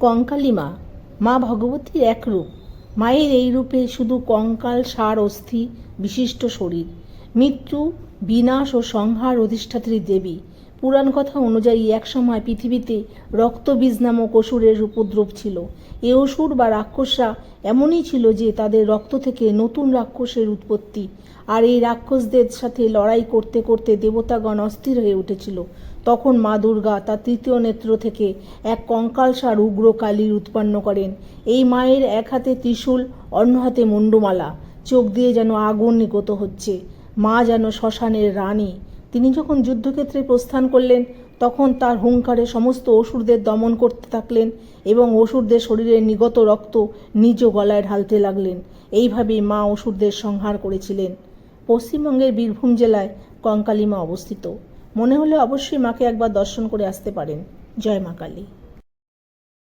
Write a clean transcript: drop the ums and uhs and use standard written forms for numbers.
কঙ্কালী মা, মা ভগবতীর এক রূপ। মায়ের এই রূপে শুধু কঙ্কাল, সার, অস্থি বিশিষ্ট শরীর। মৃত্যু, বিনাশ ও সংহার অধিষ্ঠাত্রী দেবী। পুরাণ কথা অনুযায়ী একসময় পৃথিবীতে রক্তবীজ নামক অসুরের উপদ্রব ছিল। এ অসুর বা রাক্ষসরা এমনই ছিল যে তাদের রক্ত থেকে নতুন রাক্ষসের উৎপত্তি। আর এই রাক্ষসদের সাথে লড়াই করতে করতে দেবতাগণ অস্থির হয়ে উঠেছিল। তখন মা দুর্গা তার তৃতীয় নেত্র থেকে এক কঙ্কালসার উগ্র কালীর উৎপন্ন করেন। এই মায়ের এক হাতে ত্রিশূল, অন্য হাতে মুন্ডমালা, চোখ দিয়ে যেন আগুন নিগত হচ্ছে। মা যেন শ্মশানের রানী। তিনি যখন যুদ্ধক্ষেত্রে প্রস্থান করলেন তখন তার হুঙ্কারে সমস্ত অসুরদের দমন করতে থাকলেন এবং অসুরদের শরীরে নিগত রক্ত নিজ গলায় ঢালতে লাগলেন। এইভাবেই মা অসুরদের সংহার করেছিলেন। পশ্চিমবঙ্গের বীরভূম জেলায় কঙ্কালী মা অবস্থিত। মনে হলে অবশ্যই মাকে একবার দর্শন করে আসতে পারেন। জয় মা কালী।